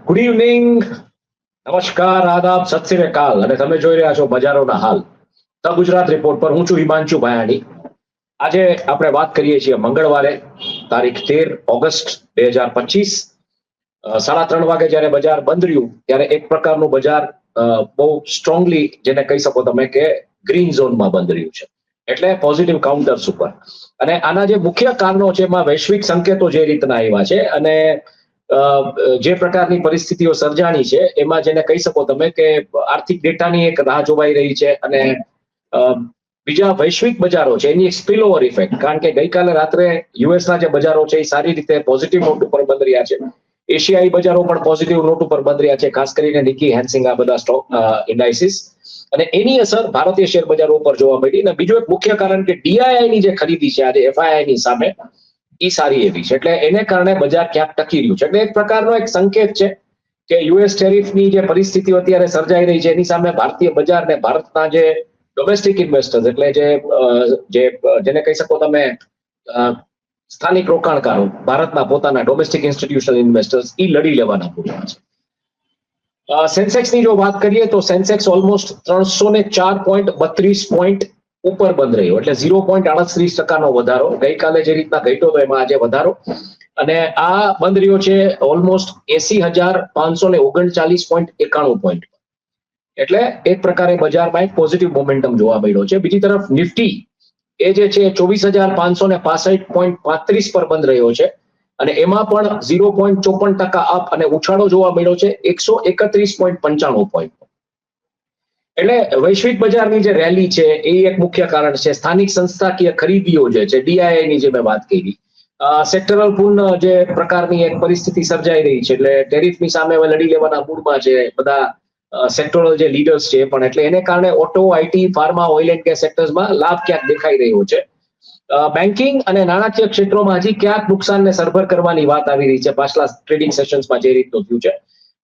Good evening, નમસ્કાર, આદાબ, સત શ્રી અકાલ અને તમે જોઈ રહ્યા છો બજારોના હાલ. ધ ગુજરાત રિપોર્ટ પર હું છું હિમાંશુ ભાયાણી. આજે આપણે વાત કરીએ છીએ મંગળવારે તારીખ 13 ઓગસ્ટ 2025. 3:30 વાગે જ્યારે બજાર બંધ રહ્યું ત્યારે એક પ્રકારનું બજાર બહુ સ્ટ્રોંગલી જેને કહી શકો તમે કે ગ્રીન ઝોનમાં બંધ રહ્યું છે, એટલે પોઝિટિવ કાઉન્ટર્સ ઉપર. અને આના જે મુખ્ય કારણો છે એમાં વૈશ્વિક સંકેતો જે રીતના આવ્યા છે અને જે પ્રકારની પરિસ્થિતિઓ સર્જાણી છે એમાં જેને કહી શકો તમે કે આર્થિક ડેટાની એક રાહ જોવાઈ રહી છે અને બીજા વૈશ્વિક બજારો છે એની એક સ્પિલ ઓવર ઇફેક્ટ, કારણ કે ગઈકાલે રાત્રે યુએસના જે બજારો છે એ સારી રીતે પોઝિટિવ નોટ ઉપર બંધ રહ્યા છે. એશિયાઈ બજારો પણ પોઝિટિવ નોટ ઉપર બંધ રહ્યા છે, ખાસ કરીને નિકી, હેન્સિંગ, આ બધા સ્ટોક ઇન્ડાઇસિસ. અને એની અસર ભારતીય શેર બજારો ઉપર જોવા મળી. અને બીજું એક મુખ્ય કારણ કે ડીઆઈઆઈ ની જે ખરીદી છે આજે એફઆઈઆઈ ની સામે એ સારી એવી છે, એટલે એને કારણે બજાર ક્યાંક ટકી રહ્યું છે. એટલે એક પ્રકારનો એક સંકેત છે કે યુએસ ટેરિફની જે પરિસ્થિતિઓ અત્યારે સર્જાઈ રહી છે એની સામે ભારતીય બજારને ભારતના જે ડોમેસ્ટિક ઇન્વેસ્ટર્સ એટલે જેને કહી શકો તમે સ્થાનિક રોકાણકારો, ભારતના પોતાના ડોમેસ્ટિક ઇન્સ્ટિટ્યુશનલ ઇન્વેસ્ટર્સ, એ લડી લેવાના પૂરવા છે. સેન્સેક્સની જો વાત કરીએ તો સેન્સેક્સ ઓલમોસ્ટ 304.32 પોઈન્ટ ઉપર બંધ રહ્યો, એટલે 0.38% વધારો. ગઈકાલે જે રીતના ઘટ્યો હતો એમાં આજે વધારો. અને આ બંધ રહ્યો છે ઓલમોસ્ટ 80,539.91 પોઈન્ટ. એટલે એક પ્રકારે બજારમાં એક પોઝિટિવ મોમેન્ટમ જોવા મળ્યો છે. બીજી તરફ નિફ્ટી એ જે છે 24,565.35 પર બંધ રહ્યો છે અને એમાં પણ 0.54% અપ અને ઉછાળો જોવા મળ્યો છે 131.95 પોઈન્ટ. એટલે વૈશ્વિક બજારની જે રેલી છે એ એક મુખ્ય કારણ છે. સ્થાનિક સંસ્થાકીય ખરીદીઓ જે છે, ડીઆઈઆઈ ની જે મેં વાત કરી, સેક્ટરલ પૂર્ણ જે પ્રકારની એક પરિસ્થિતિ સર્જાઈ રહી છે, એટલે ટેરિફની સામે લડી લેવાના મૂડમાં છે બધા સેક્ટરલ જે લીડર્સ છે. પણ એટલે એને કારણે auto, IT, pharma, oil and gas સેક્ટર્સમાં લાભ ક્યાંક દેખાઈ રહ્યો છે. બેન્કિંગ અને નાણાકીય ક્ષેત્રોમાં હજી ક્યાંક નુકસાનને સરભર કરવાની વાત આવી રહી છે પાછલા ટ્રેડિંગ સેશન્સમાં જે રીતનું થયું છે.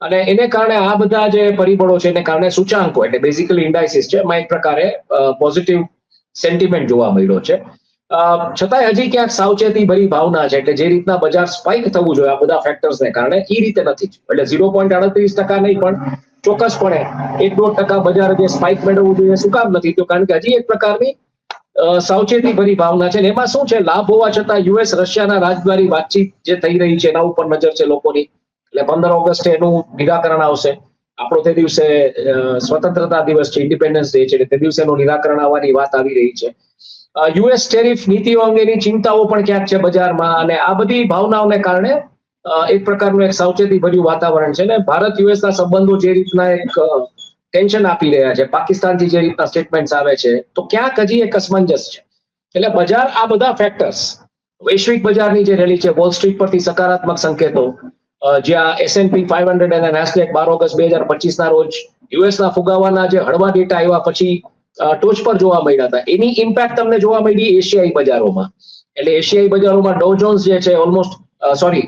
અને એને કારણે આ બધા જે પરિબળો છે એને કારણે સૂચાંકો એટલે બેઝિકલી ઇન્ડાઇસિસ છે એમાં એક પ્રકારે પોઝિટિવ સેન્ટિમેન્ટ જોવા મળ્યો છે. છતાંય હજી ક્યાંક સાવચેતી ભરી ભાવના છે, એટલે જે રીતના બજાર સ્પાઇક થવું જોઈએ આ બધા ફેક્ટર્સને કારણે એ રીતે નથી. એટલે 0.38% નહીં પણ ચોક્કસપણે 1-1.5% બજાર જે સ્પાઇક મેળવવું જોઈએ શું કામ નથી થયું, કારણ કે હજી એક પ્રકારની સાવચેતી ભરી ભાવના છે. એમાં શું છે, લાભ હોવા છતાં યુએસ રશિયાના રાજદ્વારી વાતચીત જે થઈ રહી છે એના ઉપર નજર છે લોકોની. એટલે 15 ઓગસ્ટે એનું નિરાકરણ આવશે. આપણો તે દિવસે સ્વતંત્રતા દિવસ છે, ઇન્ડિપેન્ડન્સ ડે છે, એટલે તે દિવસે એનું નિરાકરણ આવવાની વાત આવી રહી છે. યુએસ ટેરિફ નીતિઓ અંગેની ચિંતાઓ પણ ક્યાંક છે બજારમાં, અને આ બધી ભાવનાઓને કારણે એક પ્રકારનું એક સાવચેતી ભર્યું વાતાવરણ છે. ને ભારત યુએસના સંબંધો જે રીતના એક ટેન્શન આપી રહ્યા છે, પાકિસ્તાનથી જે રીતના સ્ટેટમેન્ટ્સ આવે છે, તો ક્યાંક હજી એક અસમંજસ છે. એટલે બજાર આ બધા ફેક્ટર્સ, વૈશ્વિક બજારની જે રેલી છે, વોલ સ્ટ્રીટ પરથી સકારાત્મક સંકેતો, જ્યાં S&P 500 અને NASDAQ 12 ઓગસ્ટ 2025 ના રોજ યુએસના ફુગાવાના જે હળવા ડેટા આવ્યા પછી ટોચ પર જોવા મળ્યા હતા, એની ઇમ્પેક્ટ તમને જોવા મળી એશિયાઈ બજારોમાં. એટલે એશિયાઈ બજારોમાં ડો જોન્સ જે છે ઓલમોસ્ટ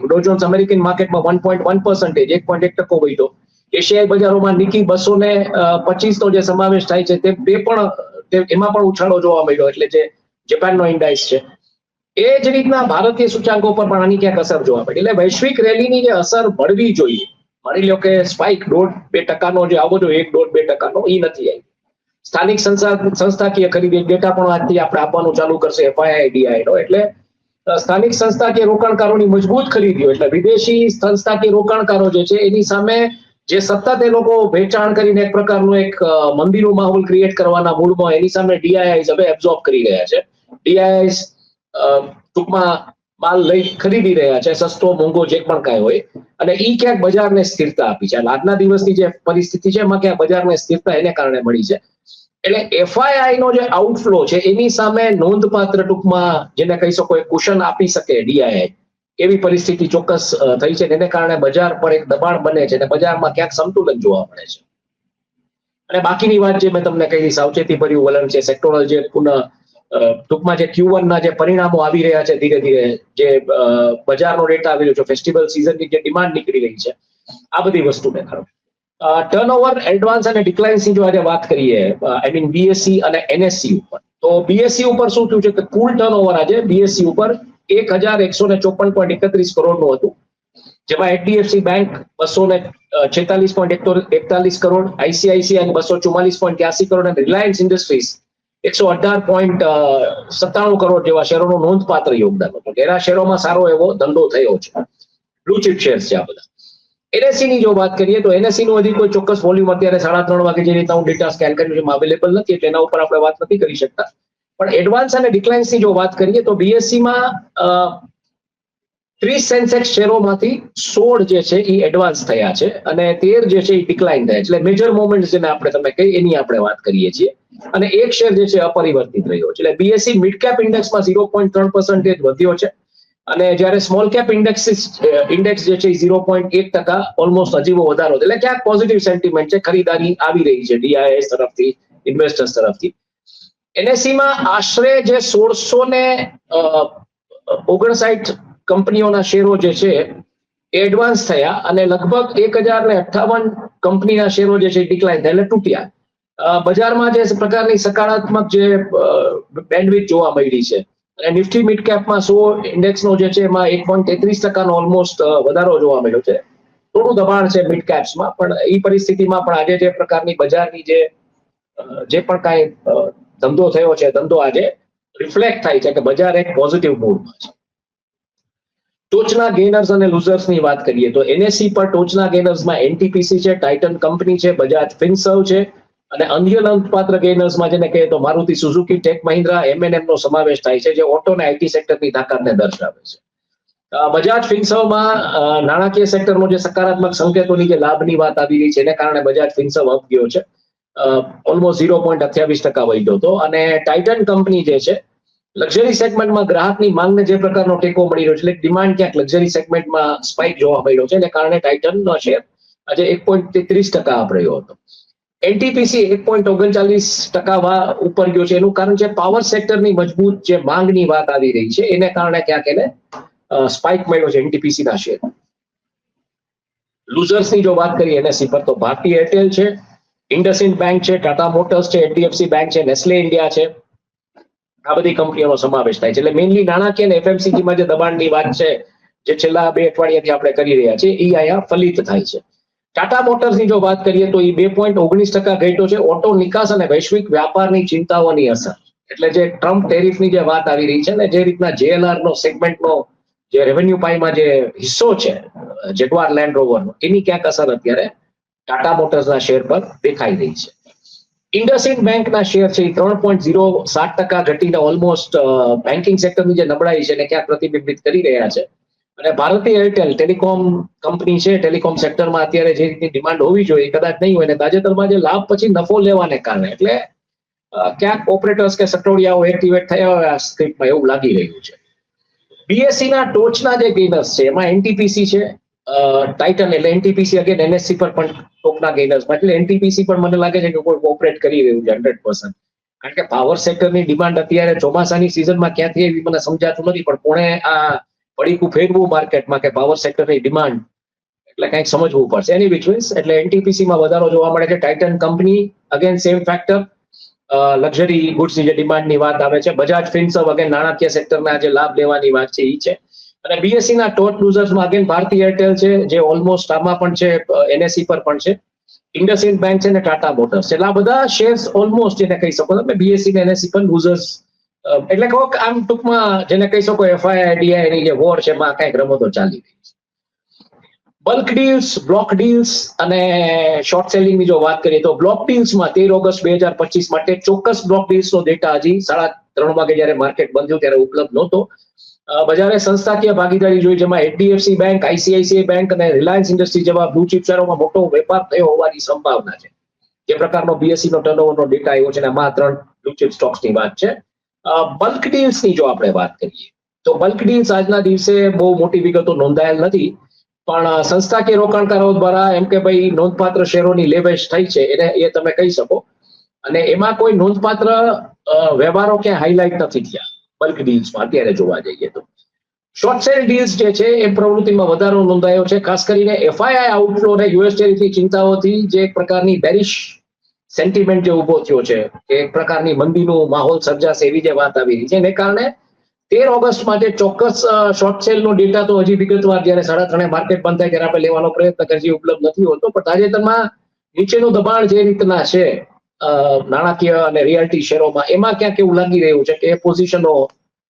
ડો જોન્સ અમેરિકન માર્કેટમાં 1.1%, 1.1% વધ્યો. એશિયાઈ બજારોમાં નિકી 225 નો જે સમાવેશ થાય છે તે પણ એમાં પણ ઉછાળો જોવા મળ્યો, એટલે જે જાપાનનો ઇન્ડાઇસ છે. એ જ રીતના ભારતીય સૂચાંકો પર પણ આની ક્યાંક અસર જોવા મળી. એટલે વૈશ્વિક રેલીની જે અસર મળવી જોઈએ, માની લો કે સ્પાઇક 1.5-2% જે આવવો જોઈએ, 1.5-2% એ નથી આવી. સ્થાનિક સંસ્થાકીય ખરીદી ડેટા પણ આજથી આપણે આપવાનું ચાલુ કરશે એફઆઈઆઈ, ડીઆઈ નો. એટલે સ્થાનિક સંસ્થાકીય રોકાણકારોની મજબૂત ખરીદીઓ, એટલે વિદેશી સંસ્થાકીય રોકાણકારો જે છે એની સામે જે સતત એ લોકો વેચાણ કરીને એક પ્રકારનું એક મંદીનો માહોલ ક્રિએટ કરવાના મૂડમાં, એની સામે ડીઆઈઆઈ હવે એબ્ઝોર્બ કરી રહ્યા છે. ડીઆઈઆઈ ટૂંકમાં માલ લઈ ખરીદી રહ્યા છે, સસ્તો મોંઘો જે પણ કાંઈ હોય, અને ઈ ક્યાંક બજારને સ્થિરતા આપી છે. આજના દિવસની જે પરિસ્થિતિ છે એમાં ક્યાંક બજારને સ્થિરતા એને કારણે મળી છે. એટલે એફઆઈઆઈ નો જે આઉટફ્લો છે એની સામે નોંધપાત્ર ટૂંકમાં જેને કહી શકો એક કુશન આપી શકે ડીઆઈઆઈ, એવી પરિસ્થિતિ ચોક્કસ થઈ છે. એને કારણે બજાર પર એક દબાણ બને છે અને બજારમાં ક્યાંક સંતુલન જોવા મળે છે. અને બાકીની વાત જે મેં તમને કહી, સાવચેતી ભર્યું વલણ છે. સેક્ટોરલ જે ટૂંકમાં જે Q1 ના જે પરિણામો આવી રહ્યા છે ધીરે ધીરે, જે બજારનો ડેટા આવી રહ્યો છે, ફેસ્ટિવલ સિઝનની જે ડિમાન્ડ નીકળી રહી છે, આ બધી વસ્તુને ખરો. ટર્નઓવર, એડવાન્સ અને ડિક્લાઇન્સની જો આજે વાત કરીએ, આઈ મીન બીએસસી અને એનએસસી ઉપર, તો બીએસસી ઉપર શું થયું છે કે કુલ ટર્નઓવર આજે બીએસસી ઉપર 1,154.31 કરોડનું હતું, જેમાં HDFC bank 246.41 crore, ICICI 244.83 crore અને રિલાયન્સ ઇન્ડસ્ટ્રીઝ 118.97 કરોડ જેવા શેરોનું નોંધપાત્ર યોગદાન હતું. એના શેરોમાં સારો એવો ધંધો થયો છે. બ્લુ ચિપ શેર્સ છે આ બધા. NSE ની જો વાત કરીએ તો NSE નું હજી કોઈ ચોક્કસ વોલ્યુમ અત્યારે 3:30 વાગે જે રીતના હું ડેટા સ્કેન કર્યું છે અવેલેબલ નથી, એટલે એના ઉપર આપણે વાત નથી કરી શકતા. પણ એડવાન્સ અને ડિક્લાઇન્સ ની જો વાત કરીએ તો BSE માં 30 સેન્સેક્સ શેરોમાંથી 16 જે છે એ એડવાન્સ થયા છે અને 13 જે છે એ ડિક્લાઇન થયા, એટલે મેજર મોમેન્ટ જેને આપણે તમે કહી એની આપણે વાત કરીએ છીએ. અને એક શેર જે છે અપરિવર્તિત રહ્યો છે. એટલે BSE મિડ કેપ ઇન્ડેક્સમાં 0.3% વધ્યો છે અને જ્યારે સ્મોલ કેપ ઇન્ડેક્સ જે છે 0.1% ઓલમોસ્ટ અજીબો વધારો, એટલે ક્યાંક પોઝિટિવ સેન્ટિમેન્ટ છે, ખરીદારી આવી રહી છે DIS તરફથી, ઇન્વેસ્ટર્સ તરફથી. NSE માં આશરે જે 1659 કંપનીઓના શેરો જે છે એડવાન્સ થયા અને લગભગ 1058 કંપનીના શેરો જે છે ડિક્લાઇન થયા, એટલે તૂટ્યા. બજારમાં જે પ્રકારની સકારાત્મક જે બેન્ડવિડ્થ જોવા મળી છે અને નિફ્ટી મિડ કેપમાં 100 ઇન્ડેક્સનો જે છે એમાં 1.33% ઓલમોસ્ટ વધારો જોવા મળ્યો છે. થોડું દબાણ છે મિડ કેપ્સમાં, પણ એ પરિસ્થિતિમાં પણ આજે જે પ્રકારની બજારની જે પણ કાંઈ ધંધો થયો છે, ધંધો આજે રિફ્લેક્ટ થાય છે કે બજાર એક પોઝિટિવ મૂડમાં છે. ટોચના ગેનર્સ અને લૂઝર્સની વાત કરીએ તો NSE પર ટોચના ગેનર્સમાં NTPC છે, ટાઇટન કંપની છે, બજાજ ફિનસર્વ છે અને અન્ય નોંધપાત્ર ગેનર્સમાં જેને કહીએ તો Maruti Suzuki, Tech Mahindra, M&M નો સમાવેશ થાય છે, જે ઓટો અને IT સેક્ટરની તાકાતને દર્શાવે છે. બજાજ ફિનસર્વમાં નાણાકીય સેક્ટરનો જે સકારાત્મક સંકેતોની જે લાભની વાત આવી રહી છે એને કારણે બજાજ ફિનસર્વ અપ ગયો છે, ઓલમોસ્ટ 0.28% વધ્યો હતો. અને ટાઇટન કંપની જે છે લક્ઝરી સેગમેન્ટમાં ગ્રાહકની માંગને જે પ્રકારનો ટેકો મળી રહ્યો છે, એટલે ડિમાન્ડ ક્યાંક લક્ઝરી સેગમેન્ટમાં સ્પાઇક જોવા મળ્યો છે, એને કારણે ટાઇટનનો શેર આજે 1.33% અપ રહ્યો હતો. NTPC 1.39% ઉપર ગયો છે. એનું કારણ છે પાવર સેક્ટરની મજબૂત જે માંગની વાત આવી રહી છે એને કારણે ક્યાંક એને સ્પાઇક મળ્યો છે NTPC ના શેર. લૂઝર્સની જો વાત કરીએ NSE પર તો ભારતી એરટેલ છે, ઇન્ડસઇન્ડ બેંક છે, ટાટા મોટર્સ છે, HDFC બેંક છે, નેસ્લે ઇન્ડિયા છે, આ બધી કંપનીઓનો સમાવેશ થાય છે. એટલે મેઇનલી નાણાકીય અને FMCG માં જે દબાણની વાત છે જે છેલ્લા 2 અઠવાડિયાથી આપણે કરી રહ્યા છીએ એ અહીંયા ફલિત થાય છે. ટાટા મોટર્સની જો વાત કરીએ તો એ 2.19% ઘટ્યો છે. ઓટો નિકાસ અને વૈશ્વિક વ્યાપારની ચિંતાઓની અસર, એટલે જે ટ્રમ્પ ટેરિફની જે વાત આવી રહી છે ને, જે રીતના JLR નો સેગમેન્ટનો જે રેવન્યુ પાઈમાં જે હિસ્સો છે જેગવાર લેન્ડ રોવરનો, એની ક્યાંક અસર અત્યારે ટાટા મોટર્સના શેર પર દેખાઈ રહી છે. ઇન્ડસઇન્ડ બેંકના શેર છે એ 3.07% ઘટીને ઓલમોસ્ટ બેન્કિંગ સેક્ટરની જે નબળાઈ છે એને ક્યાંક પ્રતિબિંબિત કરી રહ્યા છે. અને ભારતી એરટેલ ટેલિકોમ કંપની છે, ટેલિકોમ સેક્ટરમાં અત્યારે જે રીતની ડિમાન્ડ હોવી જોઈએ કદાચ નહીં હોય, અને તાજેતરમાં જે લાભ પછી નફો લેવાને કારણે એટલે ક્યાંક ઓપરેટર્સ કે સટોડિયાઓ એક્ટિવેટ થયા હોય આ સ્ક્રિપ્ટમાં એવું લાગી રહ્યું છે. BSE ના ટોચના જે ગેનર્સ છે એમાં NTPC છે, ટાઇટન, એટલે NTPC અગેન NSE પર પણ ટોપના ગેનર્સમાં, એટલે NTPC પણ મને લાગે છે કે કોઈ ઓપરેટ કરી રહ્યું છે 100%. કારણ કે પાવર સેક્ટરની ડિમાન્ડ અત્યારે ચોમાસાની સિઝનમાં ક્યાંથી એવી મને સમજાતું નથી, પણ કોણે આ પડીકું ફેરવું માર્કેટમાં કે પાવર સેક્ટરની ડિમાન્ડ, એટલે કંઈક સમજવું પડશે. એની વિચવીસ એટલે NTPC માં વધારો જોવા મળે છે. Titan company again same factor, luxury ગુડ્સની જે ડિમાન્ડની વાત આવે છે. બજાજ ફિનસર્વ અગેન નાણાકીય સેક્ટરના જે લાભ લેવાની વાત છે એ છે. અને BSE ના ટોપ લૂઝર્સમાં અગેન ભારતી એરટેલ છે જે ઓલમોસ્ટ આમાં પણ છે, NSE પર પણ છે, ઇન્ડસઇન્ડ બેંક છે ને ટાટા મોટર્સ છે. એટલે આ બધા શેર્સ ઓલમોસ્ટ જેને કહી શકો તમે BSE ને NSE પર લૂઝર્સ, એટલે કહો આમ ટૂંકમાં જેને કહી શકો FII DI ની જે વોર છે એમાં કંઈક રમતો ચાલી રહી છે. બલ્ક ડીલ્સ, બ્લોક ડીલ્સ અને શોર્ટ સેલિંગની જો વાત કરીએ તો બ્લોક ડીલ્સમાં 13 ઓગસ્ટ 2025 માટે ચોક્કસ બ્લોક ડીલ્સનો ડેટા હજી 3:30 વાગે જ્યારે માર્કેટ બંધ થયું ત્યારે ઉપલબ્ધ નહોતો. બજારે સંસ્થાકીય ભાગીદારી જોઈ, જેમાં HDFC બેંક, ICICI બેંક અને રિલાયન્સ ઇન્ડસ્ટ્રી જેવા બ્લુ ચિપ શેરોમાં મોટો વેપાર થયો હોવાની સંભાવના છે. જે પ્રકારનો BSE નો ટર્નઓવરનો ડેટા આવ્યો છે અને આમાં 3 બ્લુ ચિપ સ્ટોક્સની વાત છે. બલ્ક ડીલ્સની જો આપણે વાત કરીએ તો બલ્ક ડીલ્સ આજના દિવસે બહુ મોટી વિગતો નોંધાયેલ નથી, પણ સંસ્થાકીય રોકાણકારો દ્વારા એમ કે ભાઈ નોંધપાત્ર શેરોની લેવેશ થઈ છે એને એ તમે કહી શકો. અને એમાં કોઈ નોંધપાત્ર વ્યવહારો ક્યાંય હાઇલાઇટ નથી થયા બલ્ક ડીલ્સમાં અત્યારે જોવા જઈએ તો. શોર્ટ સેલ ડીલ્સ જે છે એ પ્રવૃત્તિમાં વધારો નોંધાયો છે, ખાસ કરીને FII આઉટફ્લો અને US ટેરિફની ચિંતાઓથી જે એક પ્રકારની બેરિશ સેન્ટિમેન્ટ જે ઉભો થયો છે, એક પ્રકારની મંદીનો માહોલ સર્જાશે એવી જે વાત આવી રહી છે, એને કારણે 13 ઓગસ્ટમાં જે ચોક્કસ શોર્ટ સેલનો ડેટા તો હજી વિગતવાર જ્યારે 3:30 માર્કેટ બંધ થાય ત્યારે આપણે લેવાનો પ્રયત્ન કરીએ, ઉપલબ્ધ નથી હોતો, પણ તાજેતરમાં નીચેનું દબાણ જે રીતના છે નાણાકીય અને રિયાલિટી શેરોમાં, એમાં ક્યાંક એવું લાગી રહ્યું છે કે એ પોઝિશનો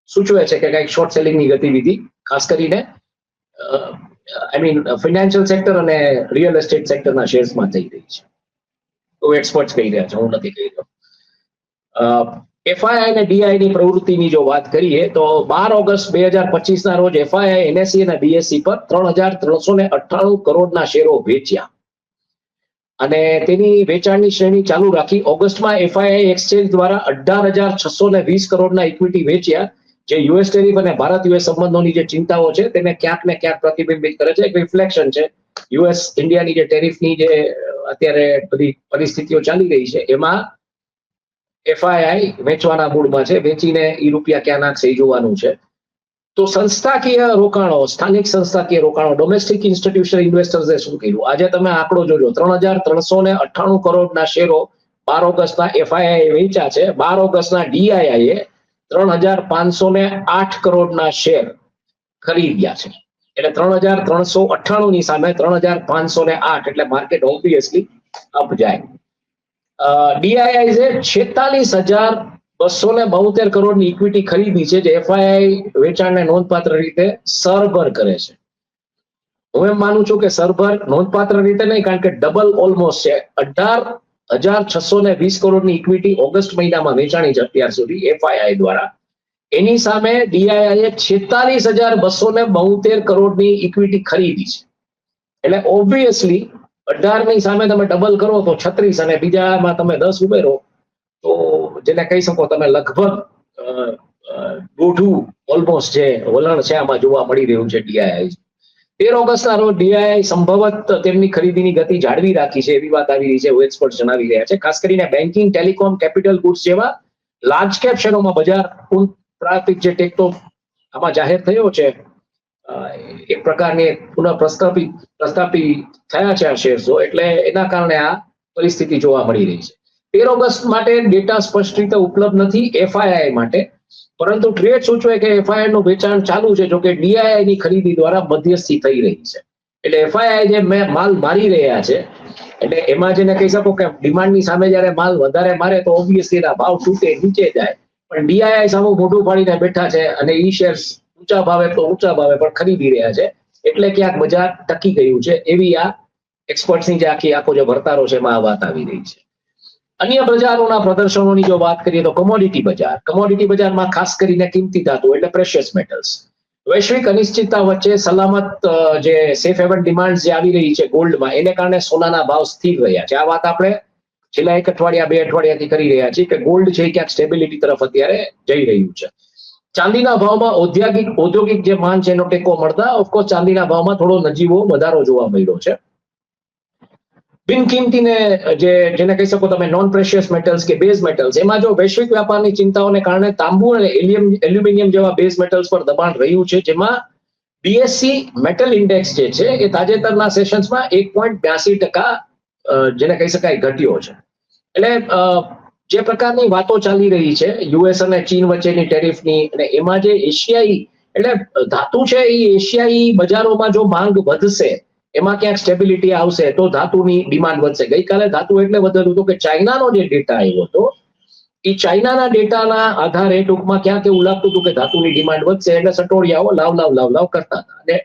સૂચવે છે કે કંઈક શોર્ટ સેલિંગની ગતિવિધિ ખાસ કરીને ફાઇનાન્શિયલ સેક્ટર અને રિયલ એસ્ટેટ સેક્ટરના શેર્સમાં થઈ રહી છે. તો એક્સપર્ટ્સ કહી રહ્યા છે, હું નથી કહી રહ્યો. એફઆઈઆઈ અને ડીઆઈ ની પ્રવૃત્તિની જો વાત કરીએ તો 12 ઓગસ્ટ 2025 ના રોજ એફઆઈઆઈ એનએસઈ અને બીએસઈ પર 3,398 કરોડના શેરો વેચ્યા અને તેની વેચાણની શ્રેણી ચાલુ રાખી. ઓગસ્ટમાં એફઆઈઆઈ એક્સચેન્જ દ્વારા 18,620 કરોડના ઇક્વિટી વેચ્યા, જે યુએસ ટેરિફ અને ભારત યુએસ સંબંધોની જે ચિંતાઓ છે તેને ક્યાંક ને ક્યાંક પ્રતિબિંબિત કરે છે. એક રિફ્લેક્શન છે યુએસ ઇન્ડિયાની જે ટેરિફની જે અત્યારે બધી પરિસ્થિતિઓ ચાલી રહી છે, એમાં એફઆઈઆઈ વેચવાના મૂડમાં છે, વેચીને એ રૂપિયા ક્યાં નાખશે એ જોવાનું છે. તો સંસ્થાકીય રોકાણો, સ્થાનિક સંસ્થાકીય રોકાણો, ડોમેસ્ટિક ઇન્સ્ટિટ્યુશનલ ઇન્વેસ્ટર્સે શું કર્યું? આજે તમે આંકડો જોજો, 3,398 કરોડના શેરો 12 ઓગસ્ટના એફઆઈઆઈ વેચ્યા છે. 12 ઓગસ્ટના ડીઆઈઆઈએ 3,508 કરોડના શેર ખરીદ્યા છે. એટલે 3,398 ની સામે 3,508, એટલે માર્કેટ ઓબ્વિયસલી અપ જાય. ડીઆઈઆઈ છે 46,272 કરોડની ઇક્વિટી ખરીદી છે, જે એફઆઈઆઈ વેચાણને નોંધપાત્ર રીતે સરભર કરે છે. હું એમ માનું છું કે સરભર નોંધપાત્ર રીતે નહીં, કારણ કે ડબલ ઓલમોસ્ટ છે. 18,620 કરોડની ઇક્વિટી ઓગસ્ટ મહિનામાં વેચાણી છે અત્યાર સુધી એફઆઈઆઈ દ્વારા. એની સામે ડીઆઈઆઈએ 46,272 કરોડની ઇક્વિટી ખરીદી છે. એટલે ઓબ્વિયસલી 18 ની સામે તમે ડબલ કરો તો 36 અને બીજામાં તમે 10 ઉમેરો તો જેને કહી શકો તમે લગભગ દોઢું ઓલમોસ્ટ જે વલણ છે આમાં જોવા મળી રહ્યું છે ડીઆઈઆઈ. 13 ઓગસ્ટના રોજ ડીઆઈઆઈ સંભવત તેમની ખરીદીની ગતિ જાળવી રાખી છે એવી વાત આવી રહી છે, એક્સપર્ટ જણાવી રહ્યા છે. ખાસ કરીને બેન્કિંગ, ટેલિકોમ, કેપિટલ ગુડ્સ જેવા લાર્જ કેપ શેરોમાં બજાર પ્રાથમિક જે ટેકનો આમાં જાહેર થયો છે, એક પ્રકારની પુનઃ પ્રસ્થાપિત થયા છે આ શેર્સો, એટલે એના કારણે આ પરિસ્થિતિ જોવા મળી રહી છે. 13 ઓગસ્ટ માટે ડેટા સ્પષ્ટ રીતે ઉપલબ્ધ નથી એફઆઈઆઈ માટે, પરંતુ ટ્રેડ સૂચવે કે એફઆઈઆઈ નું વેચાણ ચાલુ છે, જોકે ડીઆઈઆઈ ની ખરીદી દ્વારા મધ્યસ્થી થઈ રહી છે. એટલે એફઆઈઆઈ જે માલ મારી રહ્યા છે, એટલે એમાં જેને કહી શકો કે ડિમાન્ડની સામે જ્યારે માલ વધારે મારે તો ઓબ્વિયસલી એના ભાવ તૂટે, નીચે જાય. પણ ડીઆઈઆઈ સામે મોઢું ફાડીને બેઠા છે અને ઈ શેર્સ ઊંચા ભાવે તો ઊંચા ભાવે પણ ખરીદી રહ્યા છે, એટલે ક્યાંક બજાર ટકી ગયું છે એવી આ એક્સપર્ટ્સની જે આખો જે વર્તારો છે એમાં આ વાત આવી રહી છે. અન્ય બજારોના પ્રદર્શનોની જો વાત કરીએ તો કમોડિટી બજારમાં ખાસ કરીને કિંમતી ધાતુ એટલે પ્રેશિયસ મેટલ્સ. વૈશ્વિક અનિશ્ચિતતા વચ્ચે સલામત જે સેફ હેવન ડિમાન્ડ જે આવી રહી છે ગોલ્ડમાં, એને કારણે સોનાના ભાવ સ્થિર રહ્યા છે. આ વાત આપણે છેલ્લા 1 અઠવાડિયા 2 અઠવાડિયાથી કરી રહ્યા છીએ કે ગોલ્ડ છે ક્યાંક સ્ટેબિલિટી તરફ અત્યારે જઈ રહ્યું છે. ચાંદીના ભાવમાં ઔદ્યોગિક જે માંગ છે એનો ટેકો મળતા ઓફકોર્સ ચાંદીના ભાવમાં થોડો નજીવો વધારો જોવા મળ્યો છે. બિનકિંમતી ને જેને કહી શકો તમે નોન પ્રેશિયસ મેટલ્સ કે બેઝ મેટલ્સ, એમાં જો વૈશ્વિક વ્યાપારની ચિંતાઓને કારણે તાંબુ અને એલ્યુમિનિયમ જેવા બેઝ મેટલ્સ પર દબાણ રહ્યું છે, જેમાં બીએસસી મેટલ ઇન્ડેક્સ જે છે એ તાજેતરના સેશન્સમાં 1.82% જેને કહી શકાય ઘટ્યો છે. એટલે જે પ્રકારની વાતો ચાલી રહી છે યુએસ અને ચીન વચ્ચેની ટેરિફની, અને એમાં જે એશિયાઈ એટલે ધાતુ છે એ એશિયાઈ બજારોમાં જો માંગ વધશે, એમાં ક્યાંક સ્ટેબિલિટી આવશે તો ધાતુની ડિમાન્ડ વધશે. ગઈકાલે ધાતુ એટલે વધેલું હતું કે ચાઇનાનો જે ડેટા આવ્યો હતો, એ ચાઇનાના ડેટાના આધારે ટૂંકમાં ક્યાંક એવું લાગતું હતું કે ધાતુની ડિમાન્ડ વધશે, એટલે સટોડિયાઓ લાવ કરતા હતા અને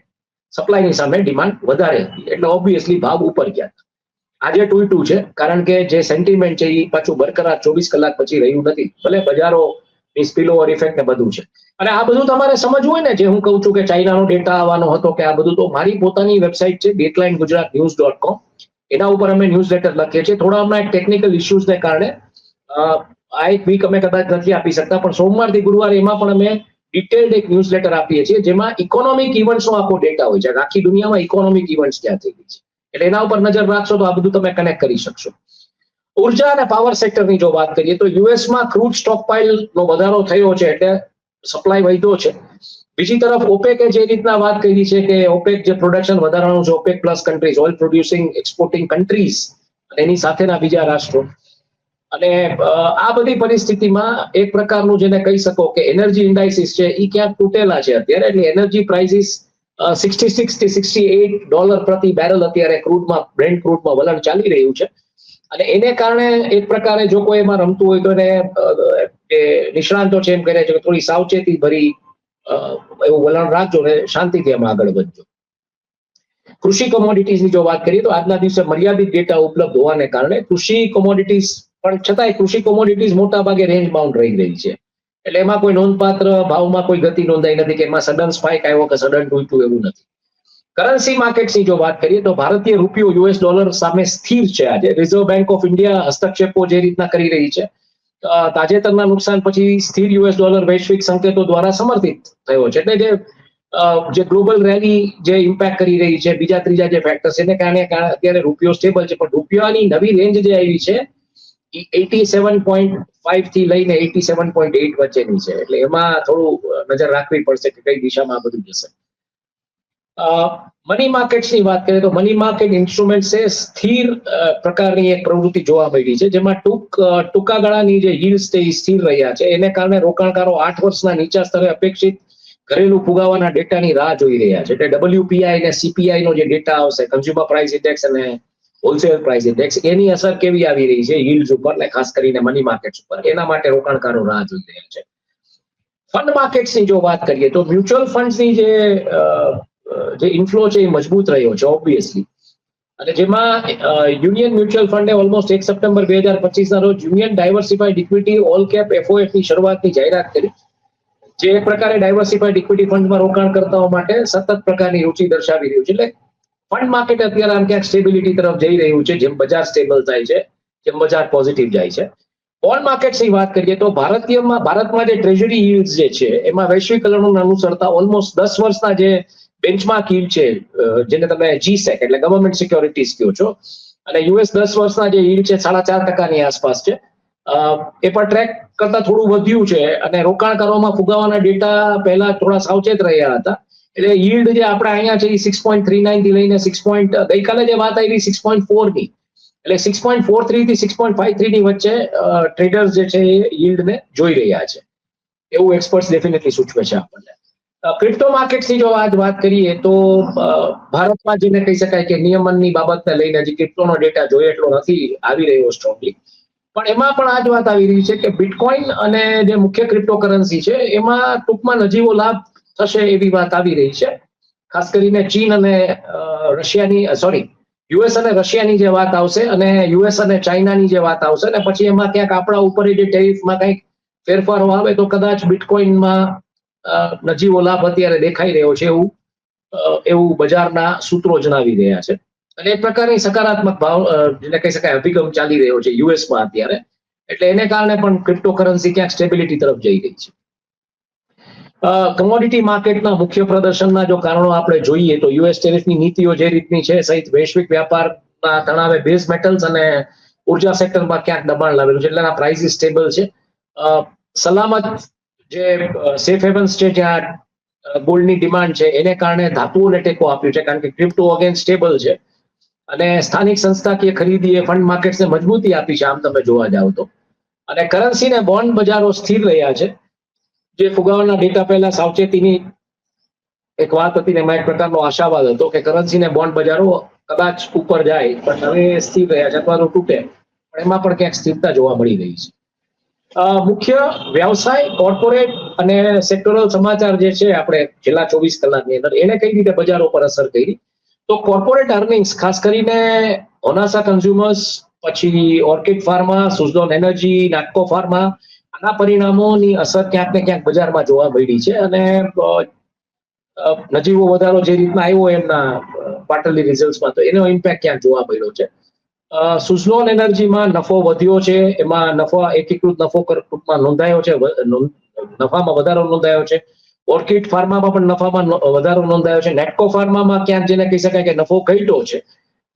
સપ્લાયની સામે ડિમાન્ડ વધારે હતી, એટલે ઓબ્વિયસલી ભાવ ઉપર ગયા. આજે તૂટ્યું છે, કારણ કે જે સેન્ટિમેન્ટ છે એ પાછું બરકરાર 24 કલાક પછી રહ્યું નથી, ભલે બજારો સ્પિલઓવર ઇફેક્ટ ને બધું છે. અને આ બધું તમારે સમજવું હોય ને, જે હું કહું છું કે ચાઇનાનો ડેટા આવવાનો હતો કે આ બધું, તો મારી પોતાની વેબસાઇટ છે datelinegujaratnews.com, એના ઉપર અમે ન્યૂઝલેટર લખીએ છીએ. થોડા હમણાં ટેકનિકલ ઇશ્યુઝને કારણે આ એક વીક અમે કદાચ નથી આપી શકતા, પણ સોમવારથી ગુરુવાર એમાં પણ અમે ડિટેલ્ડ એક ન્યૂઝલેટર આપીએ છીએ, જેમાં ઇકોનોમિક ઇવેન્ટ્સનો આખો ડેટા હોય છે, આખી દુનિયામાં ઇકોનોમિક ઇવેન્ટ્સ ક્યાં થઈ ગઈ છે, એટલે એના ઉપર નજર રાખશો તો આ બધું તમે કનેક્ટ કરી શકશો. ઉર્જા અને પાવર સેક્ટરની જો વાત કરીએ તો યુએસમાં ક્રૂડ સ્ટોકપાઇલ નો વધારો થયો છે, એટલે સપ્લાય વધ્યો છે. બીજી તરફ ઓપેકે જે રીતના વાત કરી છે કે ઓપેક જે પ્રોડક્શન વધારવાનું છે, OPEC plus countries, oil producing exporting countries, એની સાથેના બીજા રાષ્ટ્રો, અને આ બધી પરિસ્થિતિમાં એક પ્રકારનું જેને કહી શકો કે એનર્જી ઇન્ડાઇસિસ છે એ ક્યાંક તૂટેલા છે અત્યારે, એટલે એનર્જી પ્રાઇસીસ $66 થી $68 પ્રતિ બેરલ અત્યારે ક્રૂડમાં, બ્રેન્ટ ક્રૂડમાં વલણ ચાલી રહ્યું છે. અને એને કારણે એક પ્રકારે જો કોઈ એમાં રમતું હોય તો એને નિષ્ણાંતો છે એમ કહે છે કે થોડી સાવચેતી ભરી એવું વલણ રાખજો ને શાંતિથી એમાં આગળ વધજો. કૃષિ કોમોડિટીઝની જો વાત કરીએ તો આજના દિવસે મર્યાદિત ડેટા ઉપલબ્ધ હોવાને કારણે કૃષિ કોમોડિટીઝ પણ છતાંય કૃષિ કોમોડિટીઝ મોટા ભાગે રેન્જ બાઉન્ડ રહી રહી છે. એટલે એમાં કોઈ નોંધપાત્ર ભાવમાં કોઈ ગતિ નોંધાઈ નથી કે એમાં સડન સ્પાઇક આવ્યો કે સડન તૂટ્યું, એવું નથી. કરન્સી માર્કેટ્સની જો વાત કરીએ તો ભારતીય રૂપિયો US ડોલર સામે સ્થિર છે આજે. રિઝર્વ બેંક ઓફ ઇન્ડિયા હસ્તક્ષેપો જે રીતના કરી રહી છે, તાજેતરના નુકસાન પછી સ્થિર US ડોલર વૈશ્વિક સંકેતો દ્વારા સમર્થિત થયો છે. એટલે જે ગ્લોબલ રેલી જે ઇમ્પેક્ટ કરી રહી છે, બીજા ત્રીજા જે ફેક્ટર્સ, એને કારણે અત્યારે રૂપિયો સ્ટેબલ છે. પણ રૂપિયાની નવી રેન્જ જે આવી છે એ 87.5 થી લઈને 87.8 વચ્ચેની છે. એટલે એમાં થોડું નજર રાખવી પડશે કે કઈ દિશામાં બધું જશે. મની માર્કેટ્સની વાત કરીએ તો મની માર્કેટ ઇન્સ્ટ્રુમેન્ટ્સે સ્થિર પ્રકારની એક પ્રવૃત્તિ જોવા મળી છે, જેમાં ટૂંકા ગાળાની જે yields છે એ સ્થિર રહ્યા છે. એને કારણે રોકાણકારો 8 વર્ષના નીચા સ્તરે અપેક્ષિત ઘરેલું ફુગાવાના ડેટાની રાહ જોઈ રહ્યા છે. એટલે WPI અને CPI નો જે ડેટા આવશે, કન્ઝ્યુમર પ્રાઇસ ઇન્ડેક્સ અને હોલસેલ પ્રાઇસ ઇન્ડેક્સ, એની અસર કેવી આવી રહી છે yields ઉપર ને ખાસ કરીને મની માર્કેટ્સ ઉપર, એના માટે રોકાણકારો રાહ જોઈ રહ્યા છે. ફંડ માર્કેટ્સની જો વાત કરીએ તો મ્યુચ્યુઅલ ફંડ્સની જે ઇન્ફ્લો છે એ મજબૂત રહ્યો છે ઓબ્વિયસલી. અને જેમાં યુનિયન મ્યુચ્યુઅલ ફંડે ઓલમોસ્ટ 1 સપ્ટેમ્બર 2025 ના રોજ Union Diversified Equity All Cap FOF ની શરૂઆતની જાહેરાત કરી, જે એક પ્રકારે ડાયવર્સિફાઈડ ઇક્વિટી ફંડમાં રોકાણકર્તાઓ માટે સતત પ્રકારની રુચિ દર્શાવી રહ્યું છે. એટલે ફંડ માર્કેટ અત્યારે આમ ક્યાંક સ્ટેબિલિટી તરફ જઈ રહ્યું છે. જેમ બજાર સ્ટેબલ થાય છે, જેમ બજાર પોઝિટિવ જાય છે. બોન્ડ માર્કેટ્સની વાત કરીએ તો ભારતમાં જે ટ્રેઝરી yields જે છે એમાં વૈશ્વિકરણને અનુસરતા ઓલમોસ્ટ 10 વર્ષના જે બેન્ચમાર્ક yield છે, જેને તમે GSEC એટલે ગવર્નમેન્ટ સિક્યોરિટીઝ કહો છો, અને US 10 વર્ષના જે yield છે 4.5% આસપાસ છે. એ પણ ટ્રેક કરતા થોડું વધ્યું છે. અને રોકાણકારોમાં ફુગાવાના ડેટા પહેલા થોડા સાવચેત રહ્યા હતા. એટલે yield જે આપણે અહીંયા છે એ 6.39 થી લઈને ગઈકાલે જે વાત આવી 6.4 ની, એટલે 6.43 થી 6.53 ની વચ્ચે ટ્રેડર્સ જે છે એ yield ને જોઈ રહ્યા છે, એવું એક્સપર્ટ્સ ડેફિનેટલી સૂચવે છે આપણને. ક્રિપ્ટો માર્કેટ્સની જો વાત કરીએ તો ભારતમાં જેને કહી શકાય કે નિયમનની બાબતને લઈને હજી ક્રિપ્ટોનો ડેટા જોઈએ એટલો નથી આવી રહ્યો સ્ટ્રોંગલી, પણ એમાં પણ આ જ વાત આવી રહી છે કે બિટકોઇન અને જે મુખ્ય ક્રિપ્ટો કરન્સી છે એમાં ટૂંકમાં નજીવો લાભ થશે એવી વાત આવી રહી છે. ખાસ કરીને ચીન અને US અને રશિયાની જે વાત આવશે, અને US અને ચાઇનાની જે વાત આવશે, અને પછી એમાં ક્યાંક આપણા ઉપર જે ટેરિફમાં કંઈક ફેરફારો આવે તો કદાચ બિટકોઇનમાં નજીવો લાભ અત્યારે દેખાઈ રહ્યો છે, એવું બજારના સૂત્રો જણાવી રહ્યા છે. અને એક પ્રકારની સકારાત્મક ભાવ જેને કહી શકાય અભિગમ ચાલી રહ્યો છે યુએસમાં અત્યારે. એટલે એને કારણે પણ ક્રિપ્ટો કરન્સી ક્યાંક સ્ટેબિલિટી તરફ જઈ રહી છે. કમોડિટી માર્કેટના મુખ્ય પ્રદર્શનના જો કારણો આપણે જોઈએ તો US ટેરિફની નીતિઓ જે રીતની છે સહિત વૈશ્વિક વ્યાપારના તણાવે બેઝ મેટલ્સ અને ઉર્જા સેક્ટરમાં ક્યાંક દબાણ લાવેલું છે, એટલે એના પ્રાઇસીસ સ્ટેબલ છે. સલામત જે સેફ હેવન્સ છે જ્યાં ગોલ્ડની ડિમાન્ડ છે એને કારણે ધાતુઓને ટેકો આપ્યો છે, કારણ કે ક્રિપ્ટો અગેન સ્ટેબલ છે. અને સ્થાનિક સંસ્થાકીય ખરીદીએ ફંડ માર્કેટ્સને મજબૂતી આપી છે આમ તમે જોવા જાવ તો. અને કરન્સી ને બોન્ડ બજારો સ્થિર રહ્યા છે. જે ફુગાવાના ડેટા પહેલા સાવચેતીની એક વાત હતી ને એમાં એક પ્રકારનો આશાવાદ હતો કે કરન્સી ને બોન્ડ બજારો કદાચ ઉપર જાય, પણ હવે સ્થિર રહ્યા છે અથવા તો તૂટે, પણ એમાં પણ ક્યાંક સ્થિરતા જોવા મળી રહી છે. મુખ્ય વ્યવસાય, કોર્પોરેટ અને સેક્ટોરલ સમાચાર જે છે આપણે છેલ્લા 24 કલાકની અંદર એને કઈ રીતે બજારો પર અસર કરી, તો કોર્પોરેટ અર્નિંગ્સ ખાસ કરીને ઓનાસા કન્ઝ્યુમર્સ, પછી ઓર્કિડ ફાર્મા, સુઝલોન એનર્જી, નાટકો ફાર્મા, આના પરિણામોની અસર ક્યાંક ને ક્યાંક બજારમાં જોવા મળી છે. અને નજીવો વધારો જે રીતના આવ્યો એમના ક્વાર્ટરલી રિઝલ્ટ્સમાં, તો એનો ઇમ્પેક્ટ ક્યાંક જોવા મળ્યો છે. સુઝલોન એનર્જીમાં નફો વધ્યો છે, એમાં એકીકૃત નફો ટૂંકમાં નોંધાયો છે, નફામાં વધારો નોંધાયો છે. ઓર્કિડ ફાર્મામાં પણ નફામાં વધારો નોંધાયો છે. નેટકો ફાર્મામાં ક્યાંક જેને કહી શકાય કે નફો ઘટ્યો છે,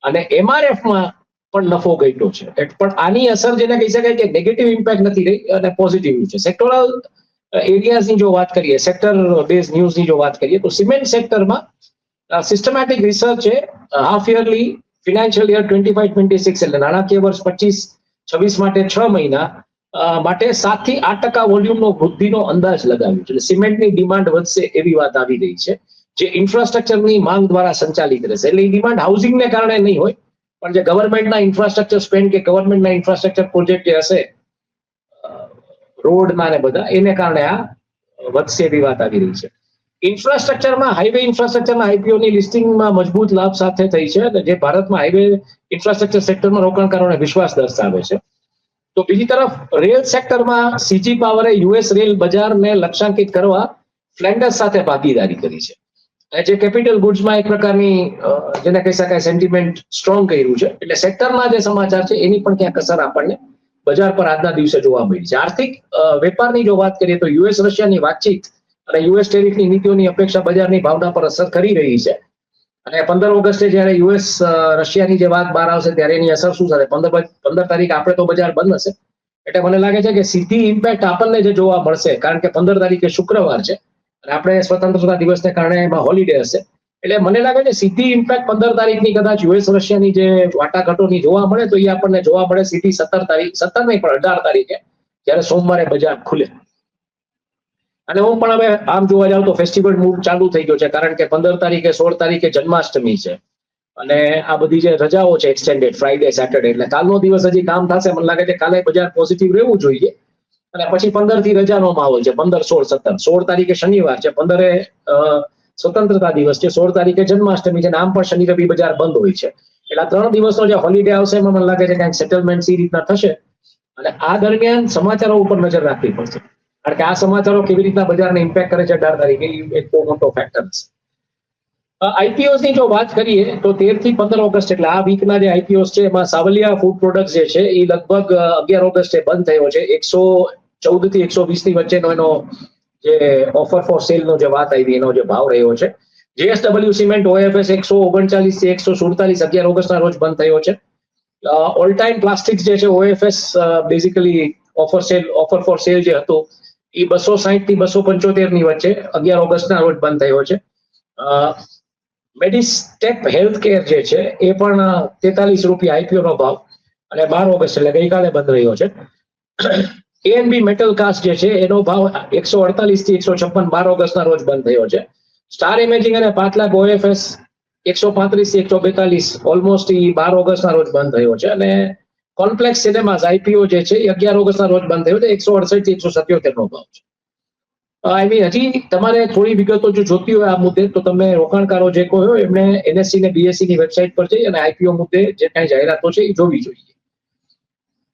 અને MRFમાં પણ નફો ઘટ્યો છે. પણ આની અસર જેને કહી શકાય કે નેગેટિવ ઇમ્પેક્ટ નથી રહી અને પોઝિટિવ છે. સેક્ટોરલ એરિયાઝની જો વાત કરીએ, સેક્ટર બેઝ ન્યૂઝની જો વાત કરીએ તો સિમેન્ટ સેક્ટરમાં સિસ્ટમેટિક રિસર્ચે હાફ યરલી ફિનાન્શિયલ યર 25-26 એટલે નાણાકીય વર્ષ 25 26 માટે 6 મહિના માટે 7 થી 8% વોલ્યુમનો વૃદ્ધિનો અંદાજ લગાવ્યો છે. એટલે સિમેન્ટની ડિમાન્ડ વધશે એવી વાત આવી રહી છે, જે ઇન્ફ્રાસ્ટ્રક્ચરની માંગ દ્વારા સંચાલિત રહેશે. એટલે એ ડિમાન્ડ હાઉસિંગને કારણે નહીં હોય, પણ જે ગવર્મેન્ટના ઇન્ફ્રાસ્ટ્રક્ચર સ્પેન્ડ કે ગવર્મેન્ટના ઇન્ફ્રાસ્ટ્રક્ચર પ્રોજેક્ટ જે હશે રોડના ને બધા, એને કારણે આ વધશે એવી વાત આવી રહી છે. ઇન્ફ્રાસ્ટ્રક્ચરમાં હાઈવે ઇન્ફ્રાસ્ટ્રક્ચરના આઈપીઓની લિસ્ટિંગમાં મજબૂત લાભ સાથે થઈ છે, જે ભારતમાં હાઈવે ઇન્ફ્રાસ્ટ્રક્ચર સેક્ટરમાં રોકાણકારોને વિશ્વાસ દર્શાવે છે. તો બીજી તરફ રેલ સેક્ટરમાં સીજી પાવરે યુએસ રેલ બજારને લક્ષ્યાંકિત કરવા ફ્લેન્ડર્સ સાથે ભાગીદારી કરી છે. જે કેપિટલ ગુડ્સમાં એક પ્રકારની જેને કહી શકાય સેન્ટિમેન્ટ સ્ટ્રોંગ કર્યું છે. એટલે સેક્ટરના જે સમાચાર છે એની પણ ક્યાંક અસર આપણને બજાર પર આજના દિવસે જોવા મળી છે. આર્થિક વેપારની જો વાત કરીએ તો યુએસ રશિયાની વાતચીત અને યુએસ ટેરિફની નીતિઓની અપેક્ષા બજારની ભાવના પર અસર કરી રહી છે. અને 15 ઓગસ્ટે જ્યારે યુએસ રશિયાની જે વાત બહાર આવશે ત્યારે એની અસર શું થશે? 15 તારીખ આપણે તો બજાર બંધ હશે, એટલે મને લાગે છે કે સીધી ઇમ્પેક્ટ આપણને જે જોવા મળશે, કારણ કે 15 તારીખે શુક્રવાર છે અને આપણે સ્વતંત્રતા દિવસને કારણે એમાં હોલિડે હશે, એટલે મને લાગે છે સીધી ઇમ્પેક્ટ 15 તારીખની કદાચ યુએસ રશિયાની જે વાટાઘાટોની જોવા મળે તો એ આપણને જોવા મળે સીધી 17 નહીં પણ 18 તારીખે જ્યારે સોમવારે બજાર ખુલે. અને હું પણ હવે આમ જોવા જાઉં તો ફેસ્ટિવલ મૂડ ચાલુ થઈ ગયો છે, કારણ કે 15 તારીખે 16 તારીખે જન્માષ્ટમી છે અને આ બધી જે રજાઓ છે એક્સટેન્ડેડ ફ્રાઈડે સેટરડે, એટલે કાલનો દિવસ હજી કામ થશે. મને લાગે છે કાલે બજાર પોઝિટિવ રહેવું જોઈએ અને પછી 15 થી રજાનો માહોલ છે. 15, 16, 17. 16 તારીખે શનિવાર છે, 15 સ્વતંત્રતા દિવસ છે, 16 તારીખે જન્માષ્ટમી છે, આમ પણ શનિ રવિ બજાર બંધ હોય છે. એટલે આ 3 દિવસનો જે હોલિડે આવશે એમાં મને લાગે છે ક્યાંક સેટલમેન્ટ સી રીતના થશે અને આ દરમિયાન સમાચારો ઉપર નજર રાખવી પડશે, કારણ કે આ સમાચારો કેવી રીતના બજારને ઇમ્પેક્ટ કરે છે 18 તારીખે એક બહુ મોટો ફેક્ટર છે. આઈપીઓસ ની જો વાત કરીએ તો 13 થી 15 ઓગસ્ટ એટલે આ વીકના જે આઈપીઓસ છે એમાં સાવલિયા ફૂડ પ્રોડક્ટ જે છે એ લગભગ 11 ઓગસ્ટે બંધ થયો છે. 114 થી 120 ની વચ્ચેનો એનો જે ઓફર ફોર સેલ નો જે વાત આવી એનો જે ભાવ રહ્યો છે. જેએસડબલ્યુ સિમેન્ટ ઓએફએસ 139 થી 147 11 ઓગસ્ટના રોજ બંધ થયો છે. ઓલ ટાઈમ પ્લાસ્ટિક્સ જે છે OFS basically offer for sale જે હતો એ 260 થી 275 ની વચ્ચે 11 ઓગસ્ટના રોજ બંધ થયો છે. મેડિસ્ટેપ હેલ્થ કેર જે છે એ પણ 43 રૂપિયા આઈપીઓ નો ભાવ અને 12 ઓગસ્ટ એટલે ગઈકાલે બંધ રહ્યો છે. એએનબી મેટલ કાસ્ટ જે છે એનો ભાવ 148 થી 156 12 ઓગસ્ટના રોજ બંધ થયો છે. સ્ટાર ઇમેજિંગ અને પાટલાક ઓએફએસ 135 થી 142 ઓલમોસ્ટ 12 ઓગસ્ટના રોજ બંધ થયો છે અને કોમ્પ્લેક્સ સિનેમાઝ આઈપીઓ જે છે એ 11 ઓગસ્ટના રોજ બંધ થયો છે. 168 થી 177 નો ભાવ છે. હજી તમારે થોડી વિગતો જો જોતી હોય આ મુદ્દે તો તમે રોકાણકારો જે કહો એમને એનએસસી ને બીએસસી ની વેબસાઇટ પર જઈ અને આઈપીઓ મુદ્દે જે કાંઈ જાહેરાતો છે એ જોવી જોઈએ.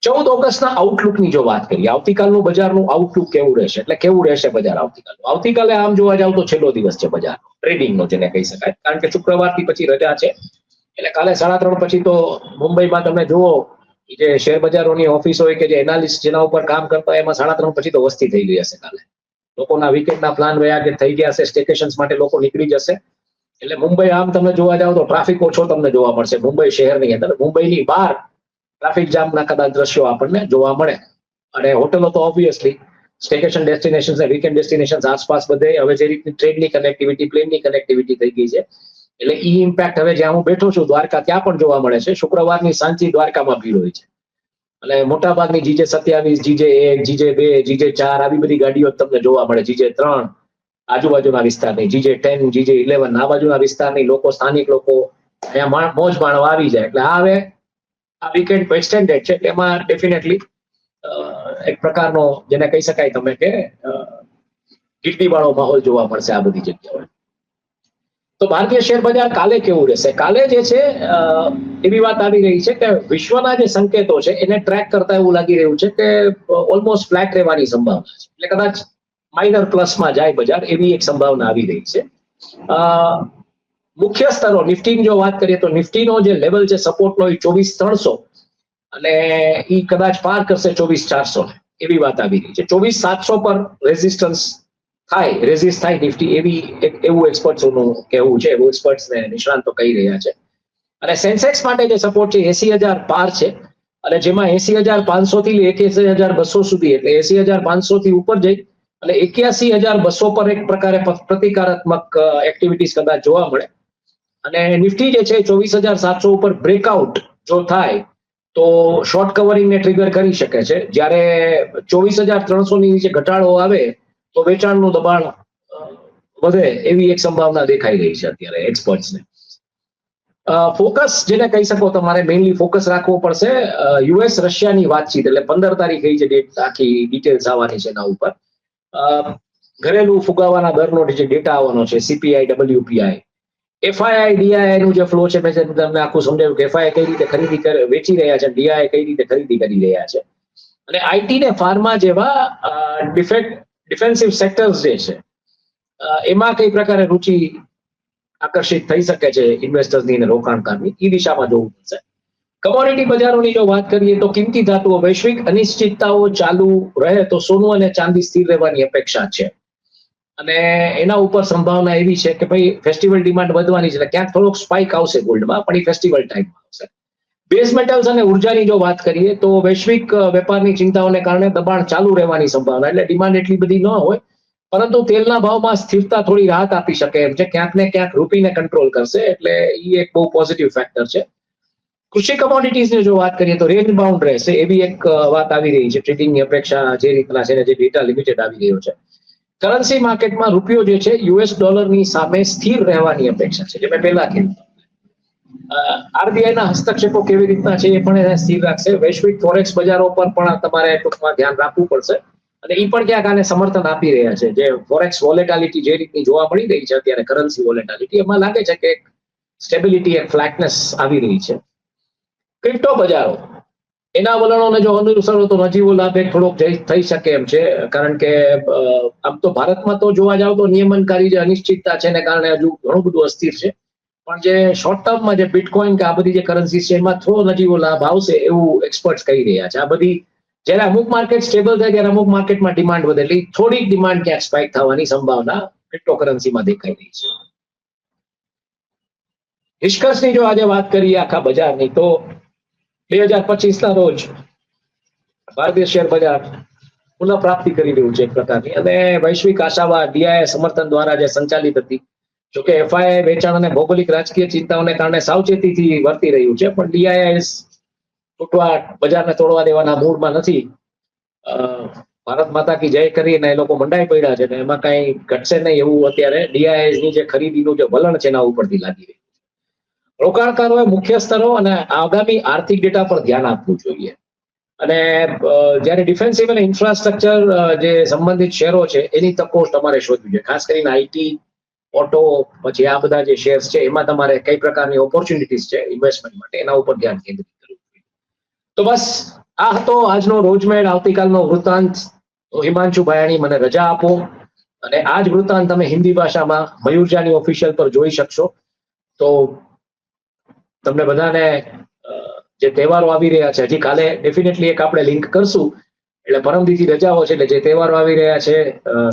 14 ઓગસ્ટના આઉટલુકની જો વાત કરીએ, આવતીકાલનું બજારનું આઉટલુક કેવું રહેશે, એટલે કેવું રહેશે બજાર આવતીકાલનું? આવતીકાલે આમ જોવા જાવ તો છેલ્લો દિવસ છે બજાર ટ્રેડિંગનો જેને કહી શકાય, કારણ કે શુક્રવારથી પછી રજા છે. એટલે કાલે 3:30 પછી તો મુંબઈમાં તમે જુઓ જે શેર બજારોની ઓફિસ હોય કે જે એનાલિસ્ટ જેના ઉપર કામ કરતા હોય એમાં 3:30 પછી તો વસ્તી થઈ ગઈ હશે. કાલે લોકોના વીકેન્ડના પ્લાન રહ્યા કે થઈ ગયા હશે, સ્ટેકેશન્સ માટે લોકો નીકળી જશે. એટલે મુંબઈ આમ તમે જોવા જાવ તો ટ્રાફિક ઓછો તમને જોવા મળશે મુંબઈ શહેરની અંદર. મુંબઈની બહાર ટ્રાફિક જામના કદાચ દ્રશ્યો આપણને જોવા મળે. અને હોટલો તો ઓબ્વિયસલી સ્ટેકેશન ડેસ્ટિનેશન અને વીકેન્ડ ડેસ્ટિનેશન આસપાસ બધે હવે જે રીતની ટ્રેનની કનેક્ટિવિટી પ્લેનની કનેક્ટિવિટી થઈ ગઈ છે એટલે ઈ ઇમ્પેક્ટ હવે જ્યાં હું બેઠો છું દ્વારકા ત્યાં પણ જોવા મળે છે. શુક્રવારની સાંજથી દ્વારકામાં ભીડ હોય છે અને મોટાભાગની GJ27, GJ1, GJ2, GJ4 આવી બધી ગાડીઓ તમને જોવા મળે. GJ3 આજુબાજુના વિસ્તારની, GJ10, GJ11 આ બાજુના વિસ્તારની લોકો, સ્થાનિક લોકો અહીંયા મોજ માણવા આવી જાય. એટલે આ હવે આ વીકેન્ડ એક્સટેન્ડેડ છે એટલે એમાં ડેફિનેટલી એક પ્રકારનો જેને કહી શકાય તમે કે ગીર્દી વાળો માહોલ જોવા મળશે આ બધી જગ્યાએ. તો ભારતીય શેર બજાર કાલે કેવું રહેશે? કાલે જે છે એવી વાત આવી રહી છે કે વિશ્વના જે સંકેતો છે એને ટ્રેક કરતા એવું લાગી રહ્યું છે કે ઓલમોસ્ટ ફ્લેટ રહેવાની સંભાવના છે. એટલે કદાચ માઇનર પ્લસમાં જાય બજાર એવી એક સંભાવના આવી રહી છે. મુખ્ય સ્તરો નિફ્ટીની જો વાત કરીએ તો નિફ્ટીનો જે લેવલ છે સપોર્ટનો એ 24,300 અને એ કદાચ પાર કરશે 24,400 એવી વાત આવી રહી છે. 24,700 પર રેઝિસ્ટ થાય નિફ્ટી એવું એક્સપર્ટ્સનું કહેવું છે, એવું એક્સપર્ટ્સને નિષ્ણાંતો કહી રહ્યા છે. અને સેન્સેક્સ માટે જે સપોર્ટ છે 80,000 પાર છે અને જેમાં 80,500 થી 81,200 સુધી, એટલે 80,500 થી ઉપર જઈ અને 81,200 પર એક પ્રકારે પ્રતિકારાત્મક એક્ટિવિટીઝ કદાચ જોવા મળે. અને નિફ્ટી જે છે 24,700 ઉપર બ્રેકઆઉટ જો થાય તો શોર્ટ કવરિંગને ટ્રિગર કરી શકે છે. જ્યારે 24,300 ની નીચે ઘટાડો આવે તો વેચાણનું દબાણ વધે એવી એક સંભાવના દેખાઈ રહી છે અત્યારે એક્સપર્ટ્સને. ફોકસ જેને કહી શકો તમારે મેઇનલી ફોકસ રાખવો પડશે યુએસ રશિયાની વાતચીત, એટલે 15 તારીખે જે ડેટ આખી ડિટેલ્સ આવવાની છે એના ઉપર. ઘરેલું ફુગાવાના દરનો જે ડેટા આવવાનો છે, સીપીઆઈ, ડબલ્યુપીઆઈ, એફઆઈઆઈ, ડીઆઈ નું જે ફ્લો છે, મેં તમને આખું સમજાવ્યું કે એફઆઈ કઈ રીતે ખરીદી વેચી રહ્યા છે, ડીઆઈ કઈ રીતે ખરીદી કરી રહ્યા છે. અને આઈટી ને ફાર્મા જેવા ડિફેન્સિવ સેક્ટર્સ જે છે એમાં કઈ પ્રકારે રુચિ આકર્ષિત થઈ શકે છે ઇન્વેસ્ટર્સની અને રોકાણકારની, એ દિશામાં જોવું પડશે. કમોડિટી બજારોની જો વાત કરીએ તો કિંમતી ધાતુઓ, વૈશ્વિક અનિશ્ચિતતાઓ ચાલુ રહે તો સોનું અને ચાંદી સ્થિર રહેવાની અપેક્ષા છે. અને એના ઉપર સંભાવના એવી છે કે ભાઈ ફેસ્ટિવલ ડિમાન્ડ વધવાની છે, એટલે ક્યાંક થોડોક સ્પાઇક આવશે ગોલ્ડમાં, પણ એ ફેસ્ટિવલ ટાઈમમાં આવશે. બેઝ મેટલ્સ અને ઉર્જાની જો વાત કરીએ તો વૈશ્વિક વેપારની ચિંતાઓને કારણે દબાણ ચાલુ રહેવાની સંભાવના, એટલે ડિમાન્ડ એટલી બધી ન હોય, પરંતુ તેલના ભાવમાં સ્થિરતા થોડી રાહત આપી શકે એમ છે, ક્યાંક ને ક્યાંક રૂપીને કંટ્રોલ કરશે, એટલે એ એક બહુ પોઝિટિવ ફેક્ટર છે. કૃષિ કમોડિટીઝની જો વાત કરીએ તો રેન્જ બાઉન્ડ રહેશે એવી એક વાત આવી રહી છે. ટ્રેડિંગની અપેક્ષા જે રીતના છે, જે ડેટા લિમિટેડ આવી રહ્યો છે. કરન્સી માર્કેટમાં રૂપિયો જે છે યુએસ ડોલરની સામે સ્થિર રહેવાની અપેક્ષા છે, જે મેં પહેલા કીધું. આરબીઆઈના હસ્તક્ષેપો કેવી રીતના છે એ પણ સ્થિર રાખશે. વૈશ્વિક ફોરેક્સ બજારો પર પણ તમારે ટૂંકમાં ધ્યાન રાખવું પડશે, અને એ પણ ક્યાંક આને સમર્થન આપી રહ્યા છે. જે ફોરેક્સ વોલેટાલિટી જે રીતની જોવા મળી રહી છે અત્યારે, કરન્સી વોલેટાલિટી, એમાં લાગે છે કે સ્ટેબિલિટી, એક ફ્લેટનેસ આવી રહી છે. ક્રિપ્ટો બજારો, એના વલણોને જો અનુસરો તો નજીવો લાભ એક થોડોક થઈ શકે એમ છે, કારણ કે આમ તો ભારતમાં તો જોવા જાવ તો નિયમનકારી જે અનિશ્ચિતતા છે એને કારણે હજુ ઘણું બધું અસ્થિર છે, પણ જે શોર્ટ ટર્મમાં જે બિટકોઇન કે આ બધી જે કરન્સી છે એમાં થોડો નજીવો લાભ આવશે એવું એક્સપર્ટ્સ કહી રહ્યા છે. આ બધી જ્યારે અમુક માર્કેટ સ્ટેબલ થાય ત્યારે અમુક માર્કેટમાં ડિમાન્ડ વધે, એટલે થોડીક ડિમાન્ડ ક્યાંક સ્પાઇક થવાની સંભાવના ક્રિપ્ટો કરન્સીમાં દેખાઈ રહી છે. નિષ્કર્ષની જો આજે વાત કરીએ આખા બજારની, તો 2025 ના રોજ ભારતીય શેર બજાર પુનઃપ્રાપ્તિ કરી રહ્યું છે એક પ્રકારની, અને વૈશ્વિક આશાવાદ ડીઆઈ સમર્થન દ્વારા જે સંચાલિત હતી, જોકે એફઆઈ વેચાણ અને ભૌગોલિક રાજકીય ચિંતાઓને કારણે સાવચેતીથી વર્તી રહ્યું છે, પણ ડીઆઈ તૂટવા, બજારને તોડવા દેવાના મૂડમાં નથી. ભારત માતા કી જય કરીને એ લોકો મંડાઈ પડ્યા છે, ને એમાં કઈ ઘટશે નહીં એવું અત્યારે ડીઆઈ ની જે ખરીદીનું જે વલણ છે એના ઉપરથી લાગી રહ્યું છે. રોકાણકારોએ મુખ્ય સ્તરો અને આગામી આર્થિક ડેટા પર ધ્યાન આપવું જોઈએ. અને જ્યારે ડિફેન્સિવ અને ઇન્ફ્રાસ્ટ્રક્ચર જે સંબંધિત શેરો છે એની તકો તમારે શોધવી જોઈએ, ખાસ કરીને આઈટી, ઓટો, પછી આ બધા જે શેર્સ છે એમાં તમારે કઈ પ્રકારની ઓપોર્ચ્યુનિટીઝ છે ઇન્વેસ્ટમેન્ટ માટે, એના ઉપર ધ્યાન કેન્દ્રિત કરવું જોઈએ. તો બસ આ હતો આજનો રોજમેળ આવતીકાલનો વૃત્તાંત. હિમાંશુ ભાયાણી, મને રજા આપો, અને આ જ વૃત્તાંત તમે હિન્દી ભાષામાં મયુરજાની ઓફિશિયલ પર જોઈ શકશો. તો તમને બધાને જે તહેવારો આવી રહ્યા છે, હજી કાલે ડેફિનેટલી એક આપણે લિંક કરશું, એટલે પરમદીથી રજાઓ છે, એટલે જે તહેવારો આવી રહ્યા છે,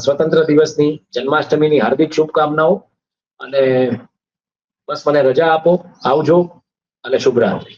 સ્વતંત્ર દિવસની, જન્માષ્ટમીની હાર્દિક શુભકામનાઓ, અને બસ મને રજા આપો. આવજો અને શુભરાત્રી.